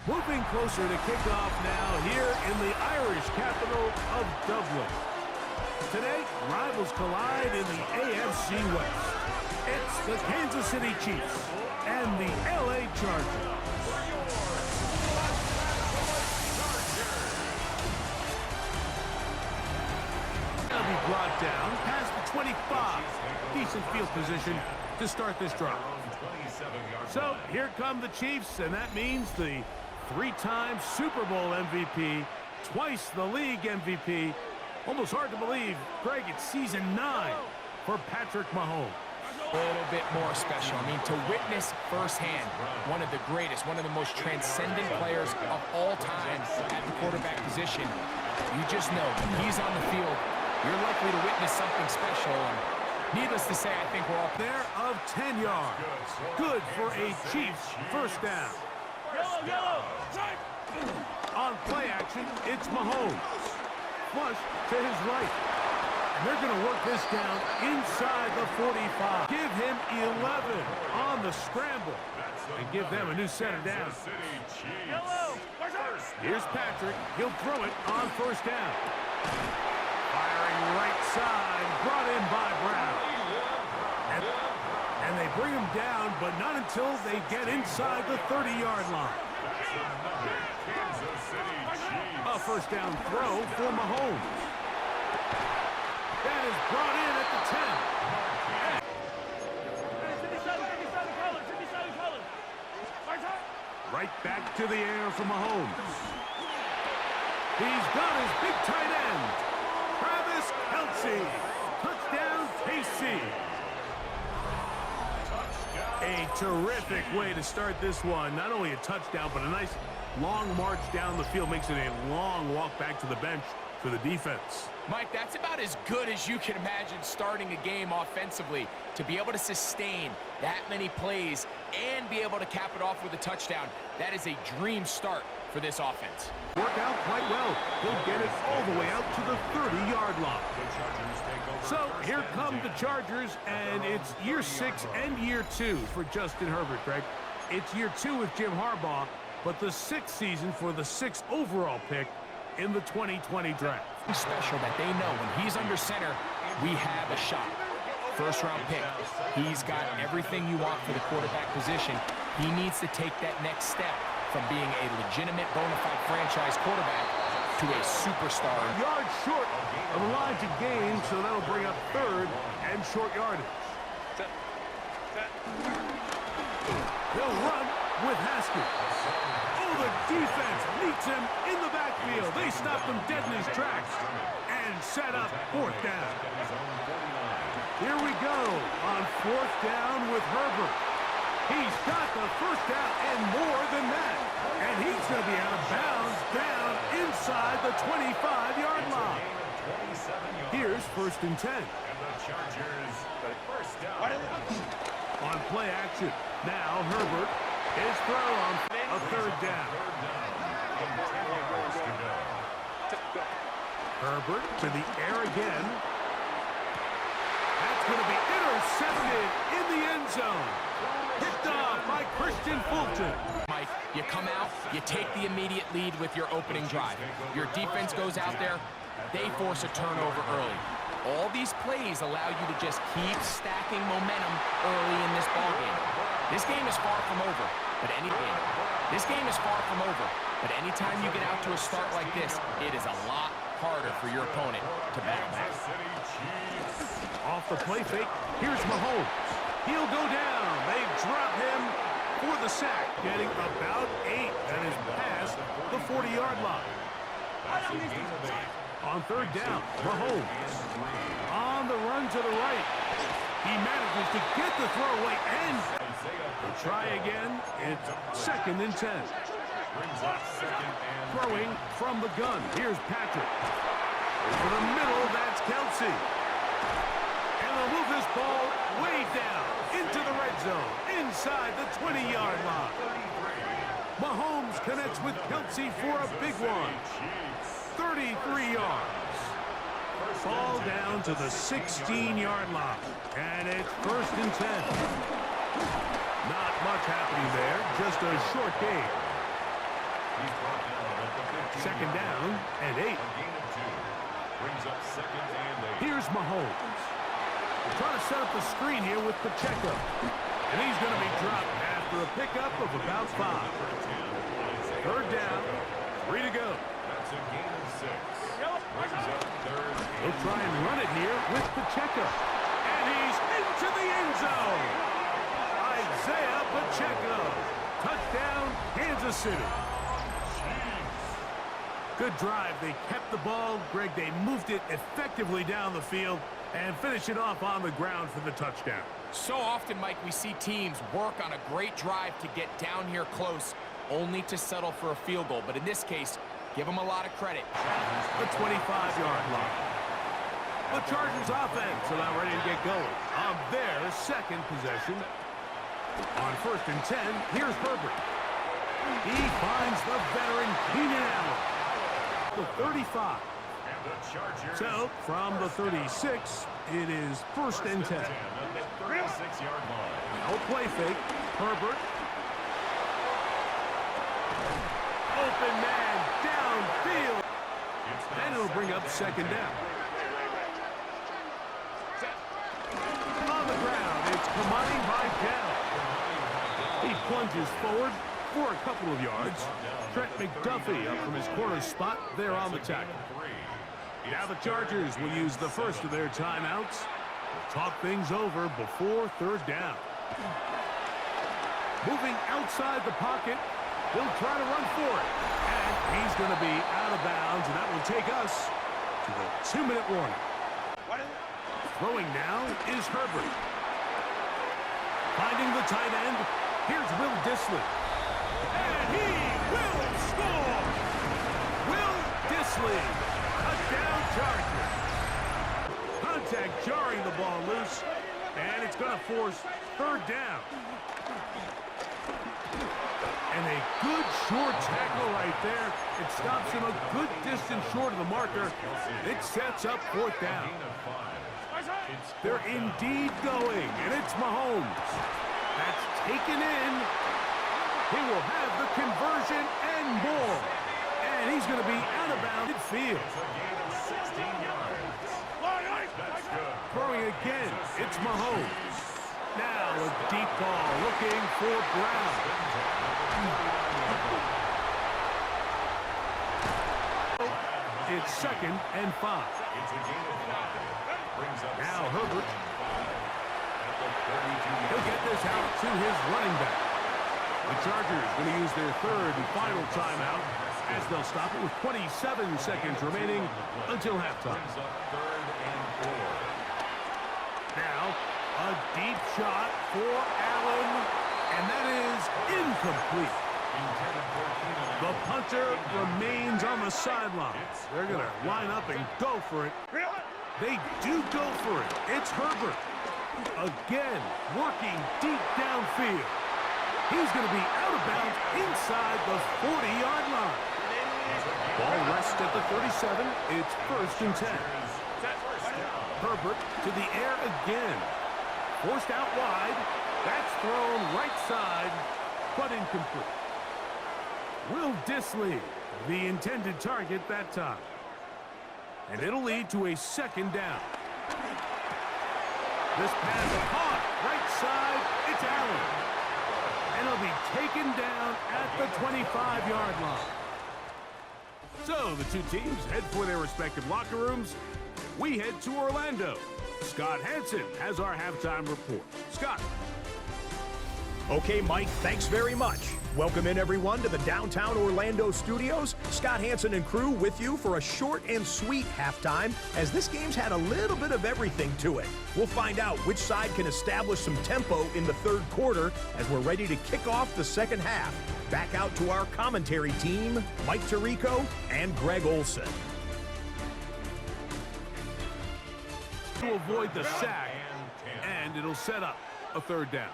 Moving closer to kickoff now here in the Irish capital of Dublin. Today, rivals collide in the AFC West. It's the Kansas City Chiefs and the LA Chargers. They'll be brought down past the 25. Decent field position to start this drive. So here come the Chiefs, and that means the three-time Super Bowl MVP, twice the league MVP. Almost hard to believe, Greg, it's season 9 for Patrick Mahomes. A little bit more special. I mean, to witness firsthand one of the greatest, one of the most transcendent players of all time at the quarterback position, you just know when he's on the field, you're likely to witness something special. And needless to say, I think we're all there of 10 yards. Good for a Chiefs first down. On play action, it's Mahomes. Flush to his right. And they're going to work this down inside the 45. Give him 11 on the scramble. And give them a new set of downs. Here's Patrick. He'll throw it on first down. Firing right side. Brought in by Brown. And they bring him down, but not until they get inside the 30-yard line. A first down throw for Mahomes. That is brought in at the 10. Right back to the air for Mahomes. He's got his big tight end, Travis Kelce. Touchdown, KC. A terrific way to start this one. Not only a touchdown, but a nice long march down the field. Makes it a long walk back to the bench for the defense. Mike, that's about as good as you can imagine starting a game offensively. To be able to sustain that many plays and be able to cap it off with a touchdown, that is a dream start for this offense. Work out quite well. He'll get it all the way out to the 30-yard line. So here come the Chargers, and it's year 6 and year 2 for Justin Herbert, Greg. It's year 2 with Jim Harbaugh, but the 6th season for the 6th overall pick in the 2020 draft. Special that they know when he's under center, we have a shot. First-round pick. He's got everything you want for the quarterback position. He needs to take that next step from being a legitimate, bona fide franchise quarterback to a superstar. Yards short of the line to gain, so that'll bring up 3rd and short yardage. He'll run with Haskins. Oh, the defense meets him in the backfield. They stopped him dead in his tracks and set up 4th down. Here we go on 4th down with Herbert. He's got the first down and more than that. And he's going to be out of bounds down inside the 25-yard line. Here's 1st and 10. On play action. Now Herbert is thrown a 3rd down. Herbert to the air again. That's going to be intercepted in the end zone. Picked off by Christian Fulton. Mike, you come out, you take the immediate lead with your opening drive. Your defense goes out there, they force a turnover early. All these plays allow you to just keep stacking momentum early in this ballgame. This game is far from over, but anytime you get out to a start like this, it is a lot harder for your opponent to battle back. Off the play fake, here's Mahomes. He'll go down. They drop him for the sack, getting about 8. That is past the 40-yard line. On 3rd down, Mahomes on the run to the right. He manages to get the throw away and try again. It's 2nd and 10. Throwing from the gun. Here's Patrick. Over the middle, that's Kelce. And they'll move this ball way down into the red zone, inside the 20-yard line. Mahomes connects with Kelce for a big one. 33 yards. Ball down to the 16-yard line. And it's 1st and 10. Not much happening there, just a short gain. Second down and 8. Here's Mahomes. Trying to set up the screen here with Pacheco. And he's going to be dropped after a pickup of about 5. Third down, 3 to go. He'll try and run it here with Pacheco. And he's into the end zone. Isaiah Pacheco. Touchdown, Kansas City. Good drive. They kept the ball. Greg, they moved it effectively down the field and finish it off on the ground for the touchdown. So often, Mike, we see teams work on a great drive to get down here close, only to settle for a field goal. But in this case, give them a lot of credit. The 25-yard line. The Chargers offense are now ready to get going on their second possession. On 1st and 10, here's Herbert. He finds the veteran Keenan Allen. The 35. So, from the 36, it is 1st and 10. No play fake. Herbert. Open man downfield. And it'll bring up 2nd down. On the ground, it's Kamani Vidal. He plunges forward for a couple of yards. Trent McDuffie up from his corner spot there on the tackle. Now the Chargers will use the first of their timeouts to talk things over before 3rd down. Moving outside the pocket, he'll try to run for it. And he's going to be out of bounds, and that will take us to the 2-minute warning. Throwing now is Herbert. Finding the tight end, here's Will Dissly. And he will score! Will Dissly, touchdown Chargers. Contact jarring the ball loose, and it's going to force 3rd down. And a good short tackle right there. It stops him a good distance short of the marker. It sets up 4th down. They're indeed going, and it's Mahomes. That's taken in. He will have the conversion and more. And he's going to be out of bounds midfield. Throwing again, it's Mahomes. Now a deep ball looking for Brown. It's 2nd and 5. Now Herbert. He'll get this out to his running back. The Chargers going to use their 3rd and final timeout as they'll stop it with 27 seconds remaining until halftime. Now, a deep shot for Allen, and that is incomplete. The punter remains on the sideline. They're going to line up and go for it. They do go for it. It's Herbert. Again, working deep downfield. He's going to be out of bounds inside the 40-yard line. Ball rests at the 37. It's 1st and 10. Herbert to the air again. Forced out wide. That's thrown right side, but incomplete. Will Dissly, the intended target that time. And it'll lead to a 2nd down. This pass caught right side. It's Allen. And he'll be taken down at the 25-yard line. So the two teams head for their respective locker rooms. We head to Orlando. Scott Hansen has our halftime report. Scott. Okay, Mike, thanks very much. Welcome in, everyone, to the downtown Orlando studios. Scott Hansen and crew with you for a short and sweet halftime, as this game's had a little bit of everything to it. We'll find out which side can establish some tempo in the 3rd quarter as we're ready to kick off the 2nd half. Back out to our commentary team, Mike Tirico and Greg Olson. To avoid the sack, and it'll set up a 3rd down.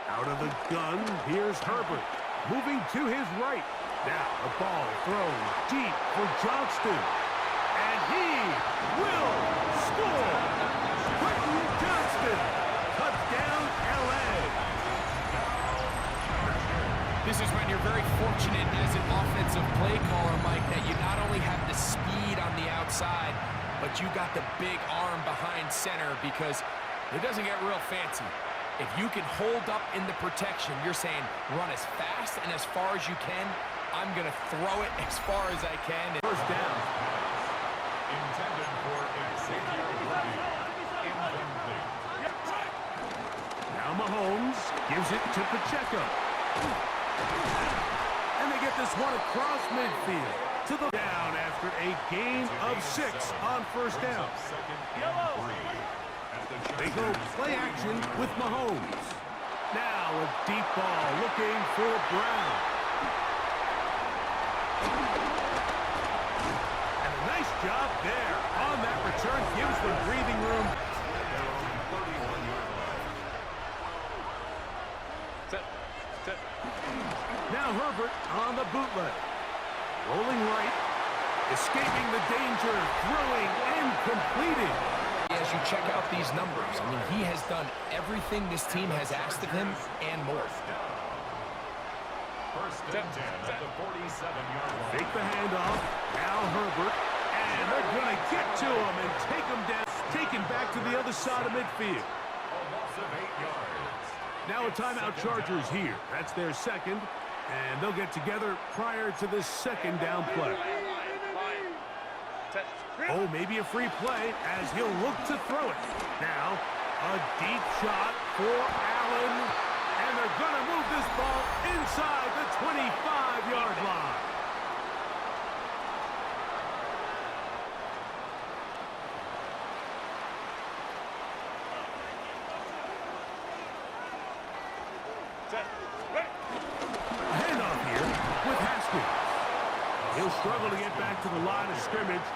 Out of the gun, here's Herbert, moving to his right. Now the ball thrown deep for Johnston, and he will score. Quentin Johnston, touchdown, LA. This is when you're very fortunate as an offensive play caller, Mike, that you not only have the speed on the outside, but you got the big arm behind center, because it doesn't get real fancy. If you can hold up in the protection, you're saying run as fast and as far as you can. I'm going to throw it as far as I can. First down. Intended for Xavier Worthy. Incomplete. Now Mahomes gives it to Pacheco. And they get this one across midfield to the down after a gain of 6 on first down. They go play action with Mahomes. Now a deep ball looking for Brown. And a nice job there on that return. Gives them breathing room. Now Herbert on the bootleg. Rolling right. Escaping the danger. Throwing and completing. As you check out these numbers, I mean, he has done everything this team has asked of him and more. First and 10 at the 47-yard line. Fake the handoff. Now Herbert. And they're going to get to him and take him down. Taken back to the other side of midfield. A loss of 8 yards. Now a timeout Chargers here. That's their second. And they'll get together prior to this second down play. Oh, maybe a free play as he'll look to throw it. Now, a deep shot for Allen. And they're going to move this ball inside the 25-yard line. Handoff here with Haskins. He'll struggle to get back to the line of scrimmage.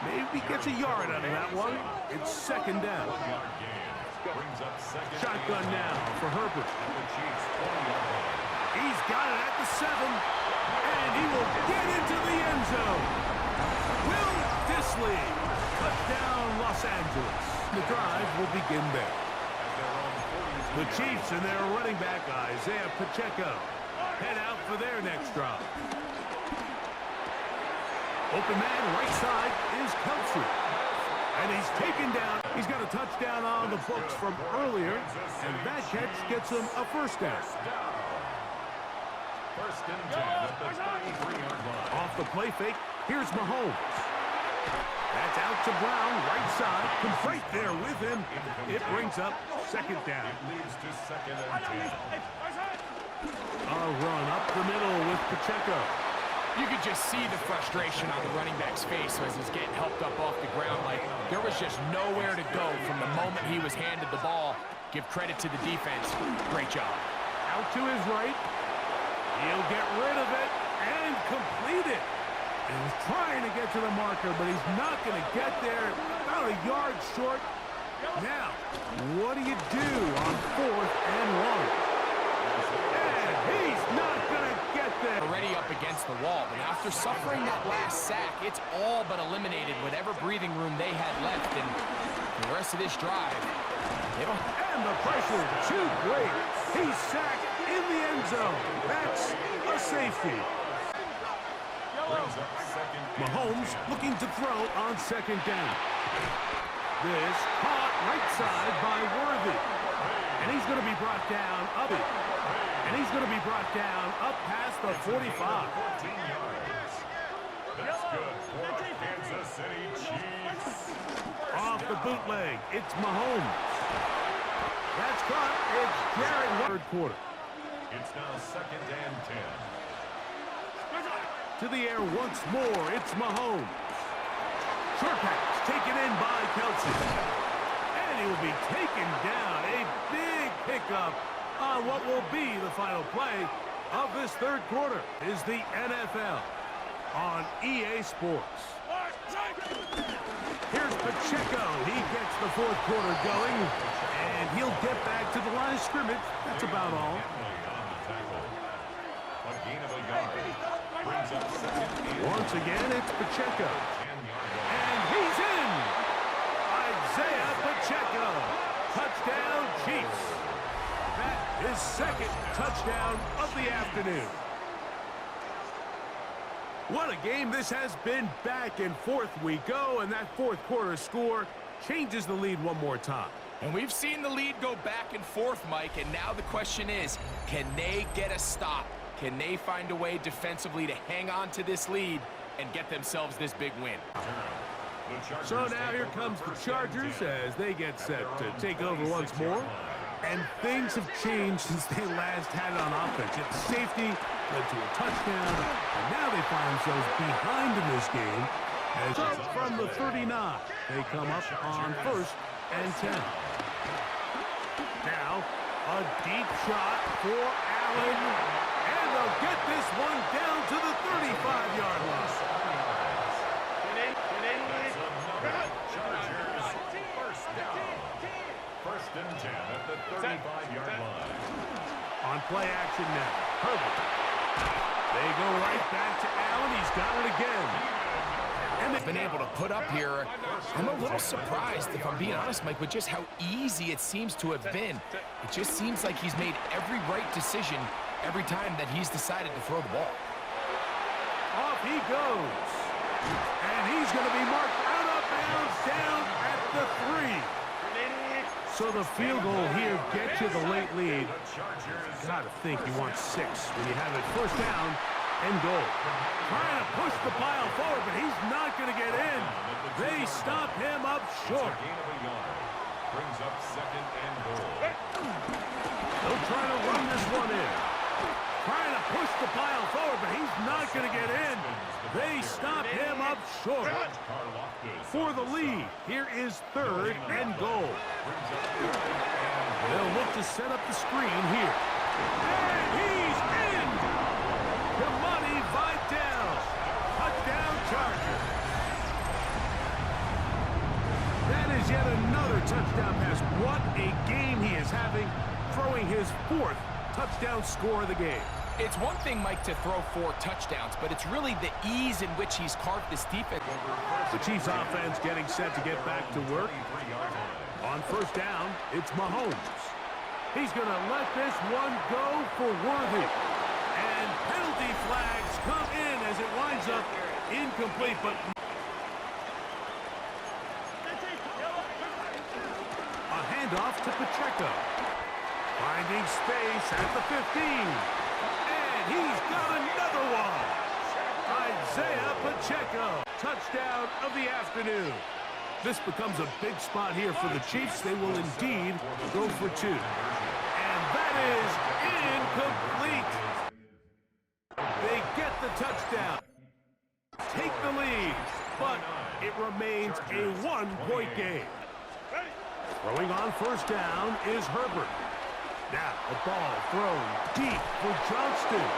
Maybe gets a yard out of that one. It's second down. Shotgun now for Herbert. He's got it at the 7. And he will get into the end zone. Will Disley. Touchdown, Los Angeles. The drive will begin there. The Chiefs and their running back, Isaiah Pacheco, head out for their next drive. Open man, right side, is Kelsey. And he's taken down. He's got a touchdown on the books from earlier. And that catch gets him a first down. First and 10 at the 33-yard line. Off the play fake, here's Mahomes. That's out to Brown, right side. Comes right there with him. It brings up second down. It leads to second and 10. A run up the middle with Pacheco. You could just see the frustration on the running back's face as he's getting helped up off the ground. Like, there was just nowhere to go from the moment he was handed the ball. Give credit to the defense. Great job. Out to his right. He'll get rid of it and complete it. And he's trying to get to the marker, but he's not going to get there. About a yard short. Now, what do you do on 4th and 1? And he's not going to get there. Already up against the wall, but after suffering that last sack, it's all but eliminated whatever breathing room they had left. And the rest of this drive, they don't... And the pressure too great. He's sacked in the end zone. That's a safety. Mahomes looking to throw on second down. This caught right side by Worthy. And he's going to be brought down up. And he's going to be brought down up past the 45. 14 yards. That's good for Kansas City Chiefs. Off the bootleg, it's Mahomes. That's caught. It's Jared. Third quarter. It's now second and 10. To the air once more, it's Mahomes. Short pass taken in by Kelsey. And he will be taken down. A big pickup on what will be the final play of this third quarter. Is the NFL on EA Sports. Here's Pacheco. He gets the fourth quarter going. And he'll get back to the line of scrimmage. That's about all. A gain of a yard. Brings up second and Once again, it's Pacheco. 10-yard line. And he's in! Isaiah Pacheco. Touchdown, Chiefs. That is second touchdown of the afternoon. What a game this has been. Back and forth we go, and that fourth quarter score changes the lead one more time. And we've seen the lead go back and forth, Mike, and now the question is, can they get a stop? Can they find a way defensively to hang on to this lead and get themselves this big win? So now here comes the Chargers as they get set to take over once more. And things have changed since they last had it on offense. It's safety, led to a touchdown, and now they find themselves behind in this game. As up from the 39, they come up on 1st and 10. Now, a deep shot for Allen, and they'll get this one down to the 35-yard line. First and 10 at the 35-yard line. On play action now, Herbert. They go right back to Allen. He's got it again. And they've been able to put up here. I'm a little surprised, if I'm being honest, Mike, with just how easy it seems to have been. It just seems like he's made every right decision every time that he's decided to throw the ball. Off he goes. And he's going to be marked out of bounds down at the 3. So the field goal here gets you the late lead. Got to think you want 6 when you have it first down and goal. Trying to push the pile forward, but he's not going to get in. They stop him up short. Brings up second and goal. They'll try to run this one in. Trying to push the pile forward, but he's not going to get in. They stop him up short. For the lead, here is 3rd and goal. They'll look to set up the screen here. And he's in! Kamani Vidal. Touchdown Charger. That is yet another touchdown pass. What a game he is having, throwing his 4th touchdown score of the game. It's one thing, Mike, to throw 4 touchdowns, but it's really the ease in which he's carved this defense. The Chiefs offense getting set to get back to work. On first down, it's Mahomes. He's going to let this one go for Worthy. And penalty flags come in as it winds up incomplete, but a handoff to Pacheco. Finding space at the 15. He's got another one. Isaiah Pacheco. Touchdown of the afternoon. This becomes a big spot here for the Chiefs. They will indeed go for 2. And that is incomplete. They get the touchdown. Take the lead. But it remains a 1-point game. Throwing on first down is Herbert. Now, the ball thrown deep for Johnston.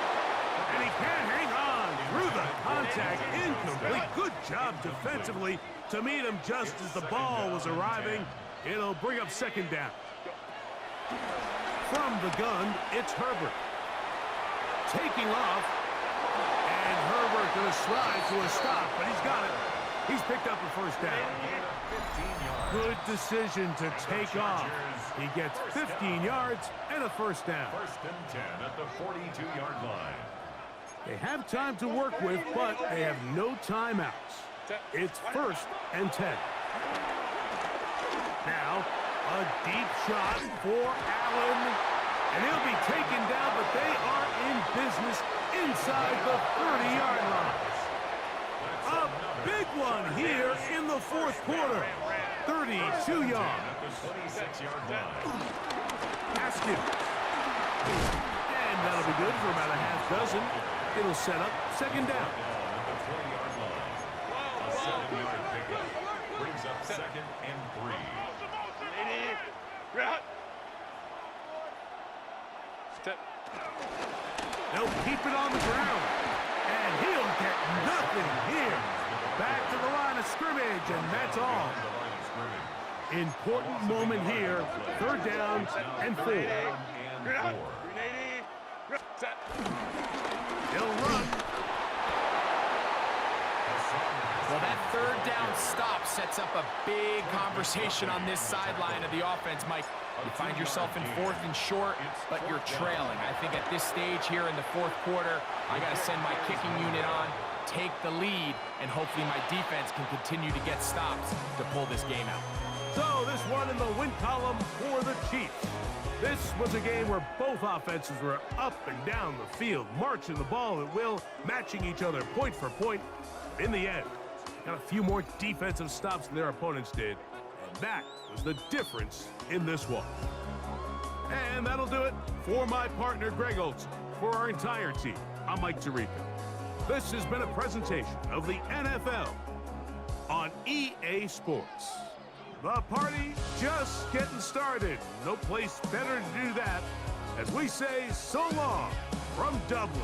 And he can't hang on through the contact. Incomplete. Good job defensively to meet him just as the ball was arriving. It'll bring up second down. From the gun, it's Herbert. Taking off. And Herbert going to slide to a stop, but he's got it. He's picked up a first down. Good decision to take off. He gets 15 yards and a first down. First and 10 at the 42-yard line. They have time to work with, but they have no timeouts. It's 1st and 10. Now, a deep shot for Allen. And he'll be taken down, but they are in business inside the 30-yard line. A big one here in the 4th quarter. 32 yards. Haskins. And that'll be good for about a half dozen. It'll set up second down. A 7-yard pickup brings up second and 3. They'll keep it on the ground. And he'll get nothing here. Back to the line of scrimmage, and that's all. Important moment here. 3rd down and 4. He'll run. Well, that 3rd down stop sets up a big conversation on this sideline of the offense, Mike. You find yourself in 4th and short, but you're trailing. I think at this stage here in the 4th quarter, I got to send my kicking unit on. take the lead, and hopefully my defense can continue to get stops to pull this game out. So this one in the win column for the Chiefs. This was a game where both offenses were up and down the field, marching the ball at will, matching each other point for point. In the end, got a few more defensive stops than their opponents did, and that was the difference in this one. And that'll do it for my partner, Greg Olson. For our entire team, I'm Mike Tirico. This has been a presentation of the NFL on EA Sports. The party just getting started. No place better to do that as we say so long from Dublin.